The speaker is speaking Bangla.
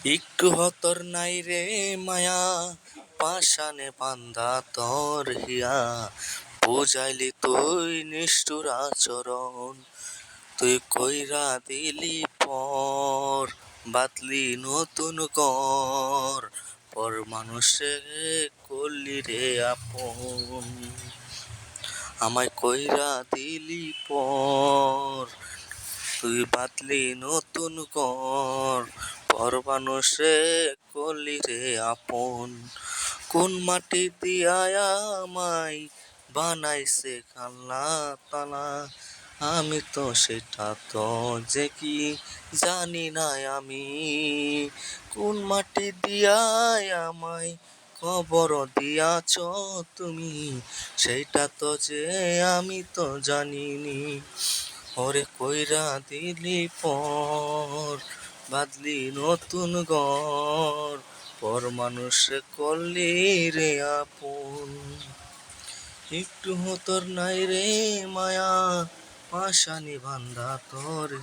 একটু হতর নাই রে মায়া, পাশানে বান্ধা তোর হিয়া, বুঝাইলি তুই নিষ্ঠুর আচরণ, তুই কইরা দিলি পর, বাতলি নতুন কর, পর মানুষে করলি রে আপন, আমায় কইরা দিলি পর, তুই বাতলি নতুন কর, পর মানুষে করলি রে আপন। কোন মাটি দিয়া আমায় বানাইছে খাল্লা তালা, আমি তো সেটা তো যে কি জানি না আমি। কোন মাটি দিয়া আমায় কবর দিয়াছ তুমি, সেইটা তো যে আমি তো জানিনি। ওরে কইরা দিলি পর, বাদলি নতুন ঘর, পর মানুষে করলি রে আপন। একটু তোর নাই রে মায়া, পাশানি বান্ধা তোর